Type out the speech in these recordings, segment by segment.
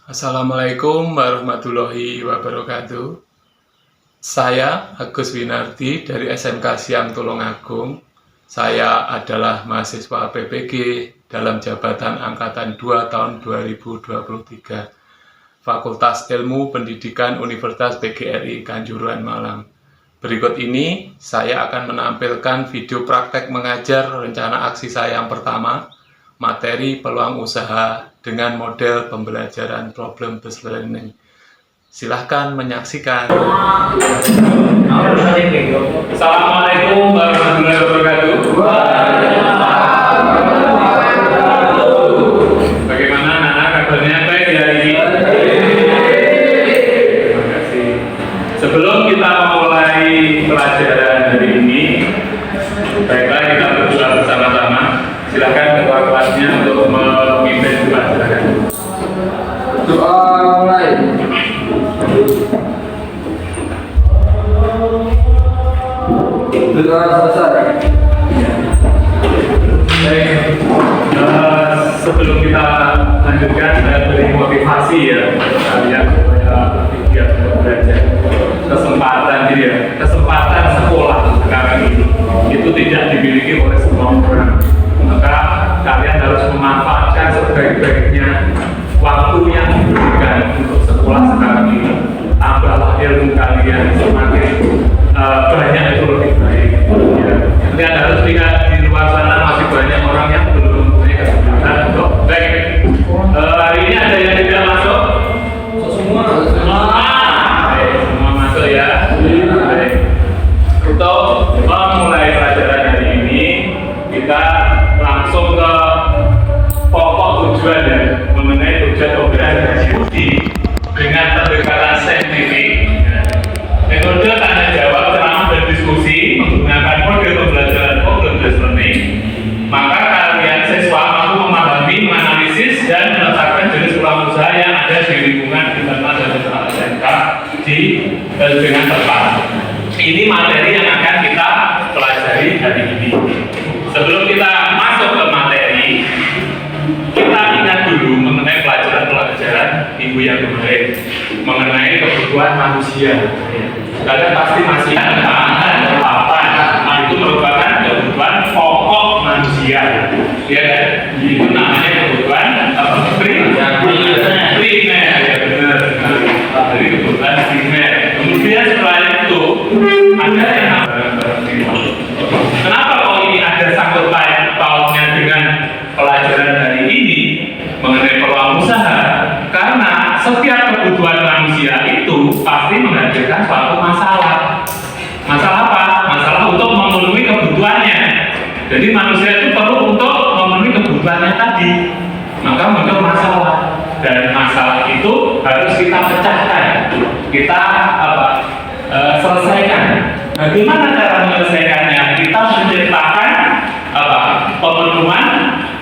Assalamualaikum warahmatullahi wabarakatuh. Saya Agus Winardi dari SMK Siam Tulungagung. Saya adalah mahasiswa PPG dalam jabatan Angkatan 2 tahun 2023, Fakultas Ilmu Pendidikan Universitas PGRI Kanjuruhan Malang. Berikut ini saya akan menampilkan video praktek mengajar rencana aksi saya yang pertama, materi peluang usaha dengan model pembelajaran problem-based learning. Silahkan menyaksikan. Assalamualaikum warahmatullahi wabarakatuh. Bagaimana anak-anak kabarnya, baik hari ini? Terima kasih. Sebelum kita mulai pelajaran hari ini, baiklah kita berdoa bersama-sama. Silakan ketua kelasnya untuk memimpin pelajaran. Doa mulai. Doa selesai. Baik, sebelum kita lanjutkan, saya beri motivasi ya kalian supaya lebih giat belajar. Kesempatan sekolah sekarang ini itu tidak dimiliki oleh semua orang. Maka kalian harus memanfaatkan sebaik-baiknya waktu yang diberikan untuk sekolah sekarang ini. Tambahlah ilmu kalian semakin banyak itu lebih baik. Ya. Kalian harus lihat di luar sana masih banyak orang yang belum mempunyai kesempatan untuk baik. Hari ini ada yang tidak masuk? Semua. Baik, semua masuk ya. Baik. Untuk memulai pelajaran hari ini, kita langsung ke pokok tujuan ya, mengenai tujuan pembelajaran diskusi dengan pendekatan saintifik. Metode tanya jawab, ceramah dan diskusi menggunakan model pembelajaran problem-based learning. Maka kalian siswa mampu memahami, menganalisis dan menetapkan jenis peluang usaha yang ada di lingkungan internal dan eksternal SMK dengan tepat. Ini materi yang akan kita pelajari hari ini. Sebelum kita masuk ke materi, kita ingat dulu mengenai pelajaran ibu yang kemarin mengenai kebutuhan manusia. Kalian pasti masih ingat apa? Itu merupakan kebutuhan pokok manusia. Ya kan? Itu namanya kebutuhan primer. Ya benar. Jadi kebutuhan primer. Kemudian setelah itu ada yang kenapa kalau ini ada sangkut pautnya dengan pelajaran hari ini mengenai peluang usaha? Karena setiap kebutuhan manusia itu pasti menghadirkan suatu masalah. Masalah apa? Masalah untuk memenuhi kebutuhannya. Jadi manusia itu perlu untuk memenuhi kebutuhannya tadi. Maka muncul masalah. Dan masalah itu harus kita pecahkan. Kita selesaikan. Bagaimana cara menyelesaikannya? Kita menciptakan pemenuhan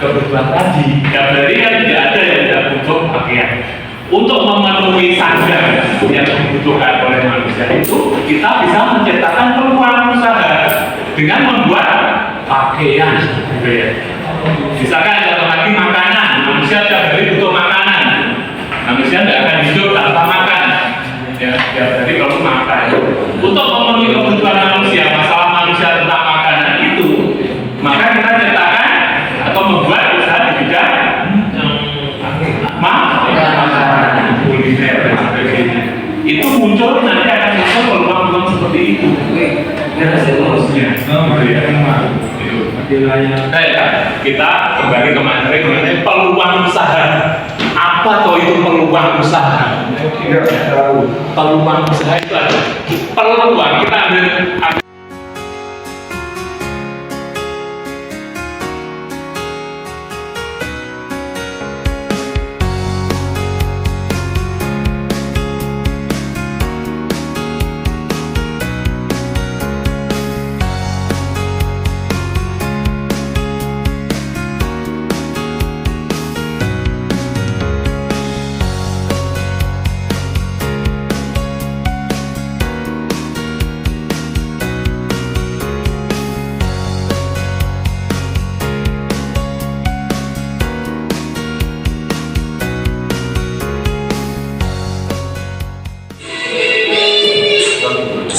kebutuhan tadi. Dan berarti kan tidak ada yang tidak butuh pakaian. Untuk memenuhi standar yang dibutuhkan oleh manusia itu, kita bisa menciptakan peluang usaha dengan membuat pakaian. Gitu ya. Misalkan kalau lagi makanan, manusia tiap hari butuh makanan. Manusia tidak akan hidup tanpa makan. Ya, jadi perlu makan. Untuk memenuhi kebutuhan manusia, masalah manusia tentang makanan itu, maka kita ciptakan atau membuat usaha di bidang makanan, kuliner dan sebagainya. Itu muncul nanti akan muncul peluang-peluang seperti itu. Dan seterusnya. Kita kembali ke materi mengenai peluang usaha. Apa toh itu peluang usaha? Peluang usaha itu ada peluang. Kita ambil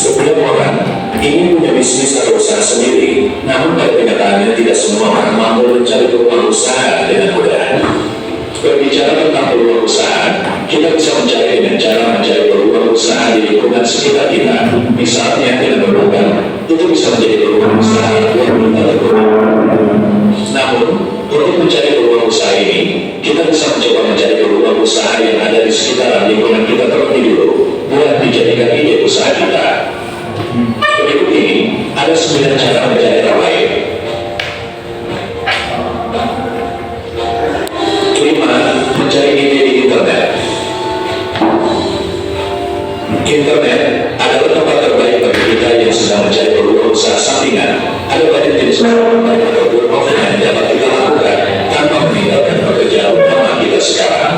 Setiap orang ingin punya bisnis atau usaha sendiri, namun pada kenyataannya tidak semua orang mampu mencari peluang usaha dengan mudah. Berbicara tentang peluang usaha, kita bisa mencari dengan cara mencari peluang usaha di lingkungan sekitar kita. Misalnya dengan berdagang, itu bisa menjadi peluang usaha yang kita lakukan. Namun, untuk mencari peluang usaha ini, kita bisa mencoba mencari peluang usaha yang ada di sekitar lingkungan kita terlebih dulu, bukan dijadikan ide usaha kita. Berikut ini ada 9 cara mencari terbaik. 5. Mencari ide di internet. Internet adalah tempat terbaik bagi kita yang sedang mencari peluang usaha sampingan. Ada banyak jenis online ataupun offline yang dapat kita lakukan tanpa meninggalkan pekerjaan utama kita sekarang.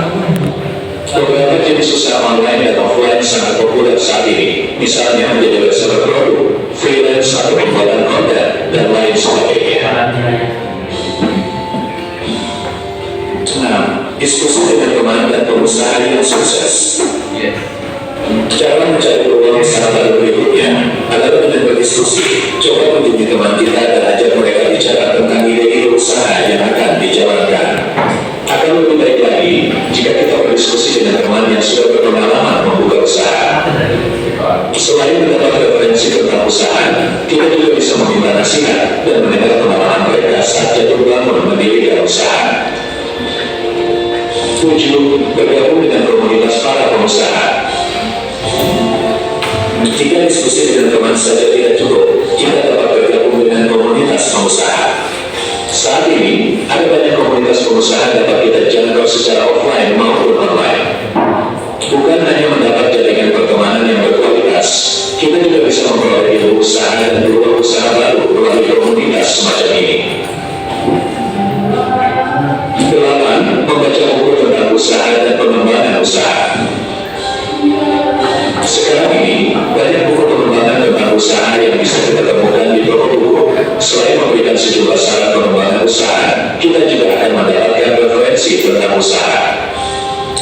Beberapa jenis usaha online dan offline sangat populer saat ini, misalnya menjadi reseller produk, freelance atau penjualan konten, dan lain sebagainya. 6. Diskusi dengan teman dan pengusaha yang sukses. Cara mencari peluang usaha berikutnya adalah dengan berdiskusi. Coba mengunjungi teman kita dan ajak mereka bicara tentang ide-ide usaha yang akan dijalankan. Akan lebih baik lagi jika kita berdiskusi dengan teman yang sudah berpengalaman membuka usaha. Selain mendapat referensi tentang usaha, kita juga bisa meminta nasihat dan mendengar pengalaman mereka saat jatuh bangun mendirikan usaha. 7. Bergabung dengan komunitas para pengusaha. Jika diskusi dengan teman saja tidak cukup, kita dapat bergabung dengan komunitas pengusaha. Saat ini, ada banyak komunitas pengusaha dapat kita jangkau secara offline maupun online. Bukan hanya mendapat jaringan pertemanan yang berkualitas, kita juga bisa memperoleh ilmu usaha dan peluang usaha baru melalui komunitas semacam ini. 8. Membaca buku tentang usaha dan pengembangan usaha. Sekarang ini, banyak buku pengembangan tentang usaha yang bisa kita temukan di toko buku. Selain memberikan sejumlah saran pengembangan usaha, kita juga akan mendapatkan referensi tentang usaha.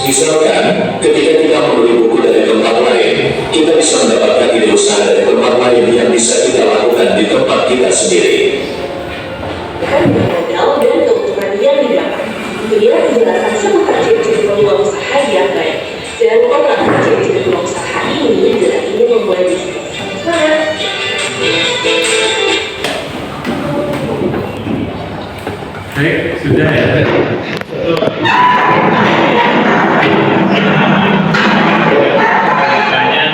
Misalkan, ketika kita membeli buku dari tempat lain, kita bisa mendapatkan ide usaha dari tempat lain yang bisa kita lakukan di tempat kita sendiri. Modal dan keuntungan yang didapat. Inilah penjelasan seputar ciri-ciri peluang usaha yang baik. Jangan lupa melakukan ciri-ciri peluang usaha ini bila ingin memulai bisnis. Semangat! Baik, sudah ya. Banyak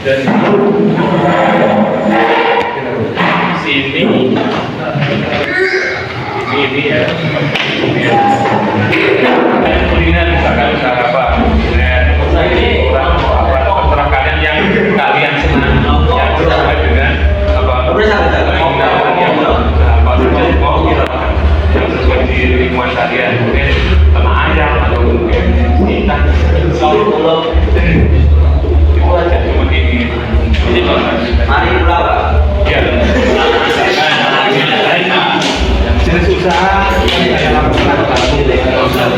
dan sini ini ya. Kuliner misalkan usaha apa? Kuliner, orang terserah kalian yang kalian senang, yang sesuai dengan apa? Penggunaan yang mau dilakukan yang sesuai di lingkungan kalian, mungkin tanah ayam atau mungkin ikan. Itu aja cuma ini. Mari berapa? Ya. Jenis usaha yang saya lakukan target pasar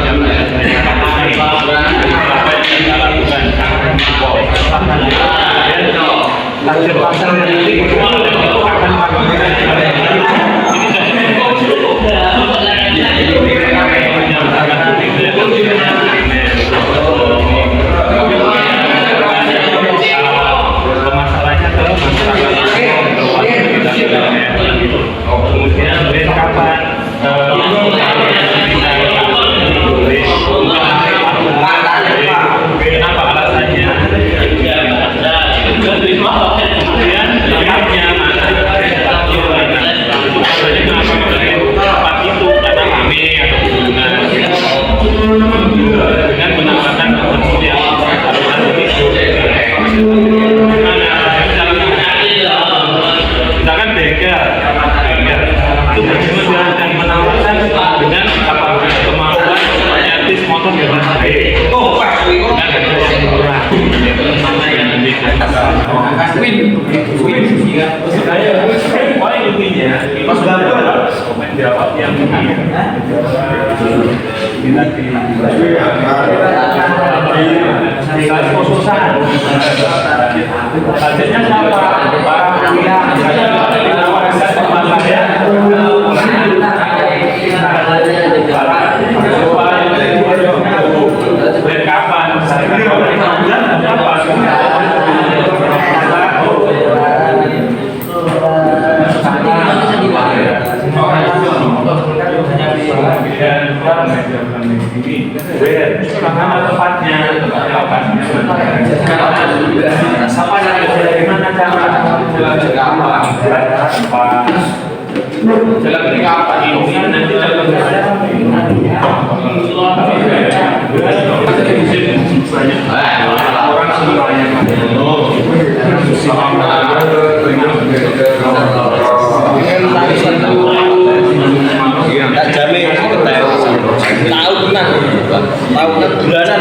yang nanti akan masalahnya ke kemudian kapan kenapa alasannya kemudian lihatnya tempat itu karena rame atau gimana dengan menawarkan konsumsi yang misalkan bengkel itu bagaimana dan menawarkan dengan kemampuan servis motor yang baik dengan harga yang murah poin intinya mas Bapak komen jawab yang khususan. Targetnya siapa? Nama tempatnya, siapa yang bagaimana cara jalan ini apa ini nanti orang semuanya Tak jamin tahu benar bulanan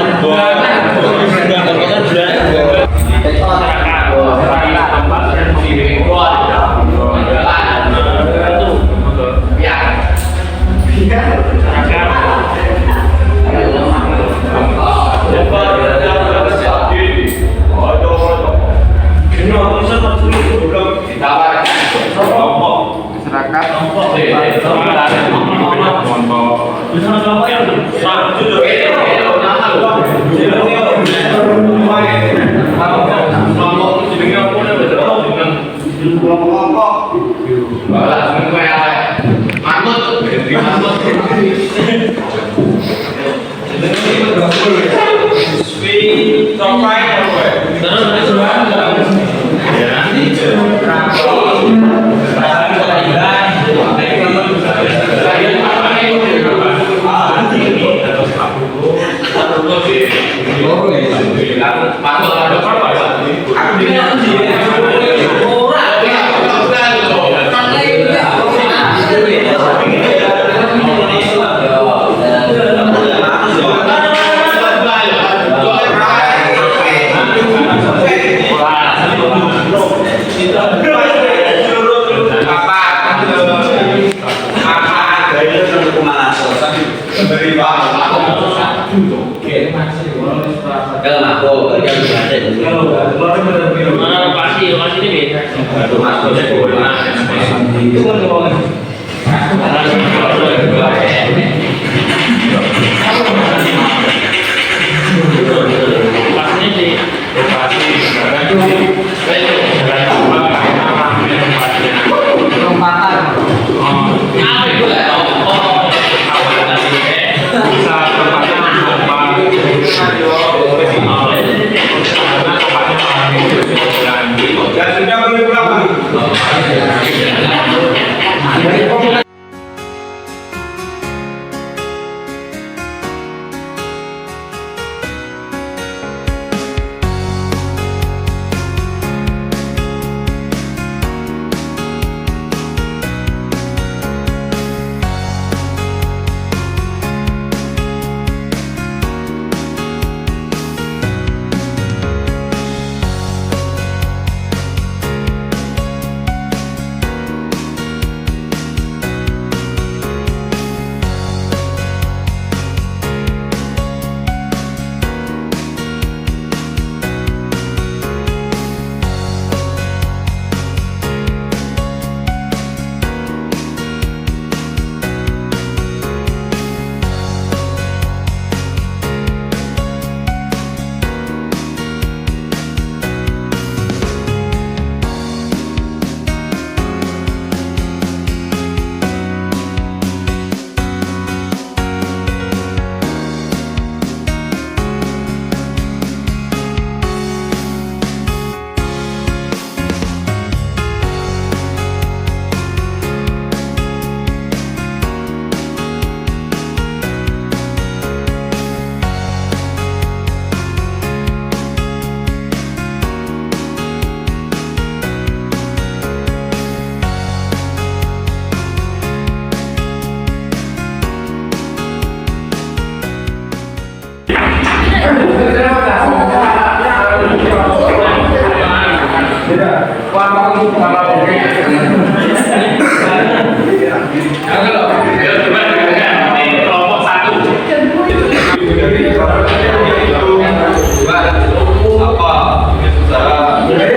Kalau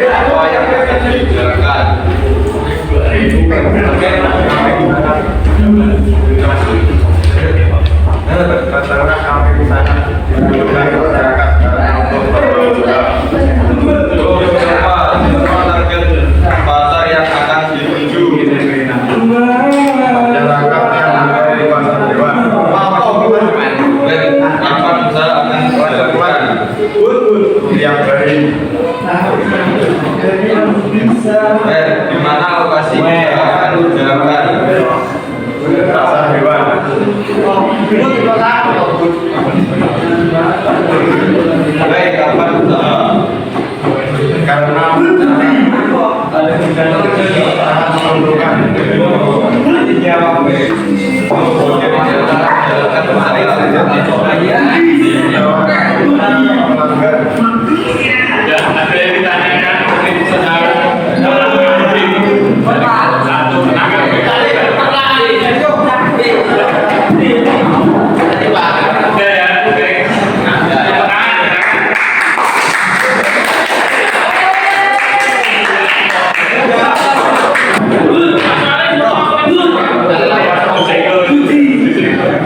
apa yang akan dijalankan. Pasar yang akan dituju. Kapan usaha akan dilakukan? Di mana lokasi akan dijalankan? Baik, kapan usaha? Ya, ada yang ditanyakan mungkin sedang satu tenaga oke ya, oke.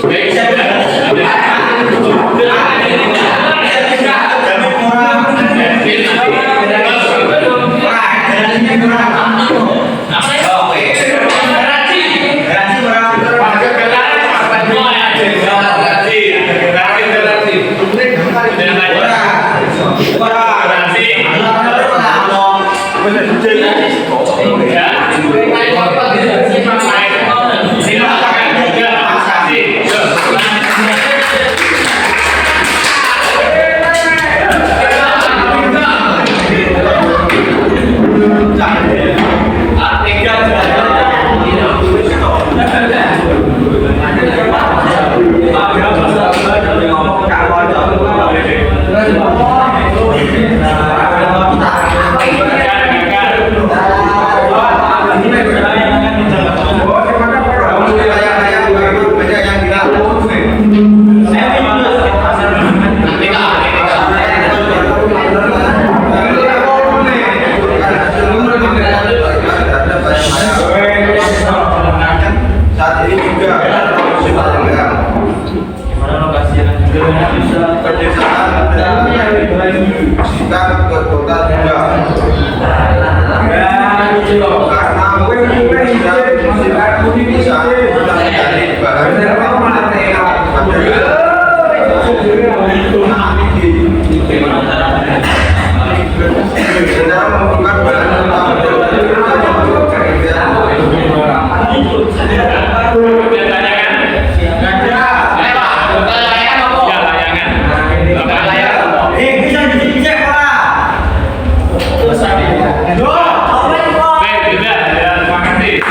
Baik, juga. Terima kasih.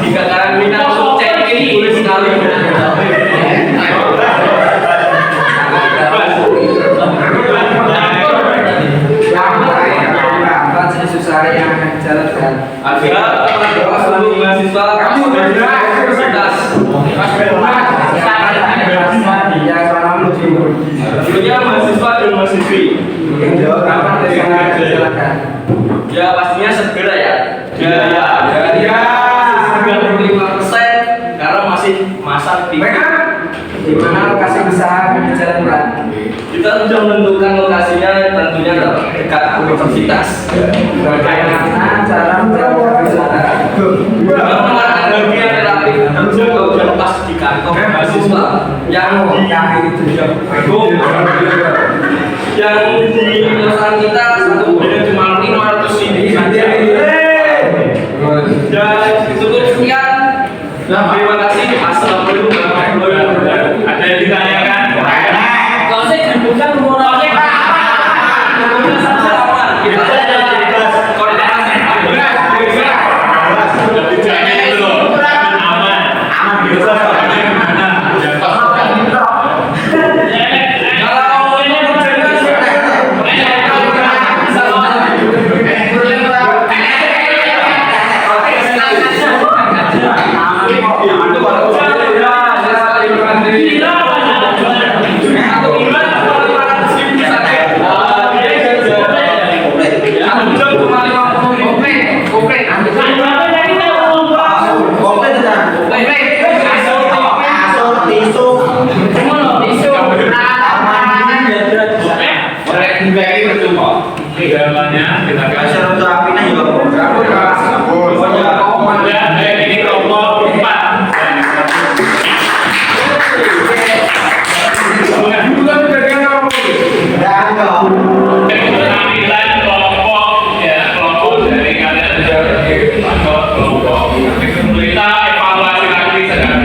Jika karantina untuk cek ini boleh sekali. yang akan dijalankan. Ada seluruh mahasiswa universitas. Tentunya mahasiswa dan mahasiswi. Kapan tes yang akan dijalankan? Ya pastinya segera ya. Ya. 95% karena masih masa Di mana lokasi usaha akan dijalankan? kita sudah menentukan lokasinya tentunya dekat universitas. Bagaimana cara menjalankan usaha? Dengan energi yang relatif terjaga dan pas di kantong mahasiswa yang di perusahaan kita satu bulan cuma 500.000. Dan cukup sekian. Terima kasih. Assalamualaikum warahmatullahi wabarakatuh. Ada yang ditanyakan? Gambarnya kita kasih untuk apinya juga. Ini kelompok 4. Penampilan kelompok ya, kelompok dari kalian atau kelompok kita evaluasi lagi sekarang.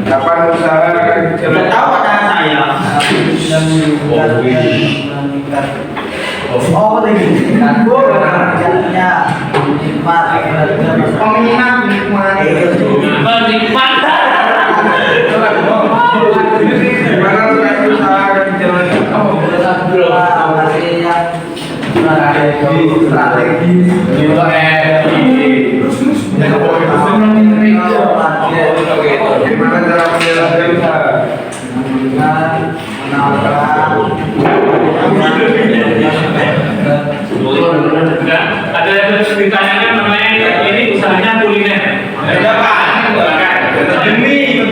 Kapan usaha? Sudah tahu kata saya. Oh, lagi. Aku kerjanya peminat menikmati. Gimana usaha strategis. Gimana cara menjalankan usaha? Ada yang ditanyakan namanya ini usahanya kuliner.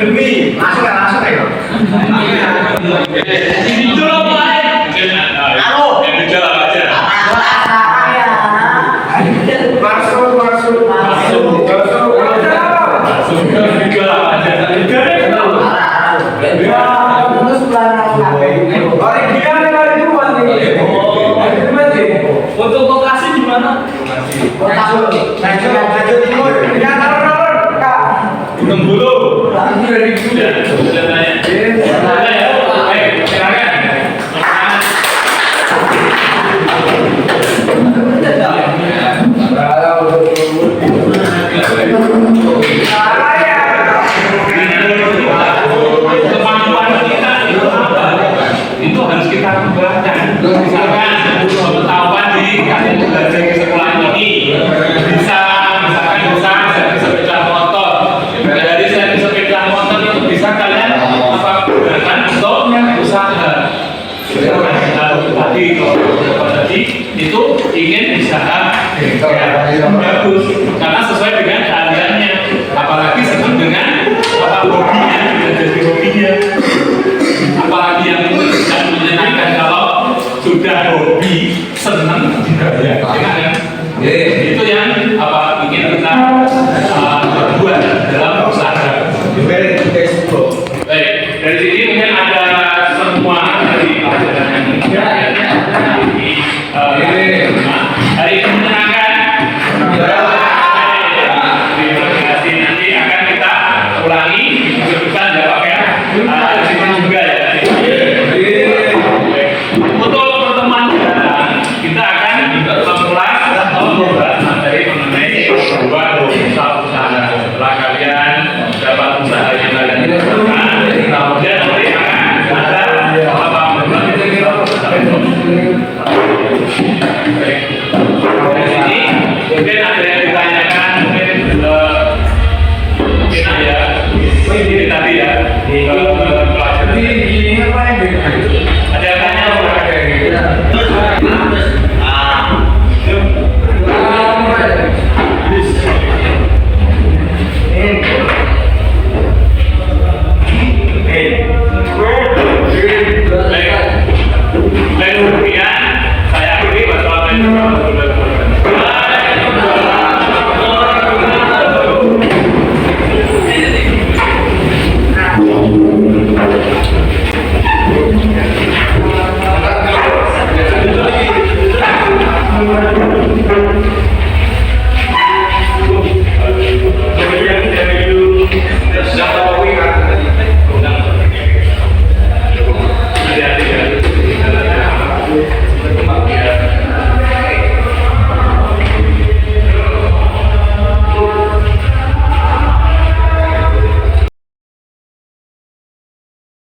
Demi. Masuk ya. Itu loh, Pak. timur. Ya, turun. Kak. Gunung Bulu. Aku dari dulu. Ya, sudah tanya. Ada ya? Baik, silakan. Kemampuan kita itu apa? Itu harus kita kembangkan. Misalkan pengetahuan di kalian belajar di sekolah ini bisa dari sepeda motor. Dari sepeda motor itu bisa kalian apa gunakan untuk usaha. Tadi kalau tadi itu ingin usaha ya, bagus karena sesuai dengan keahliannya, apalagi senang dengan apa hobinya, jadi hobinya, apalagi yang bisa menyenangkan kalau sudah hobi senang juga ya, enak kan? Itu yang apa ingin kita buat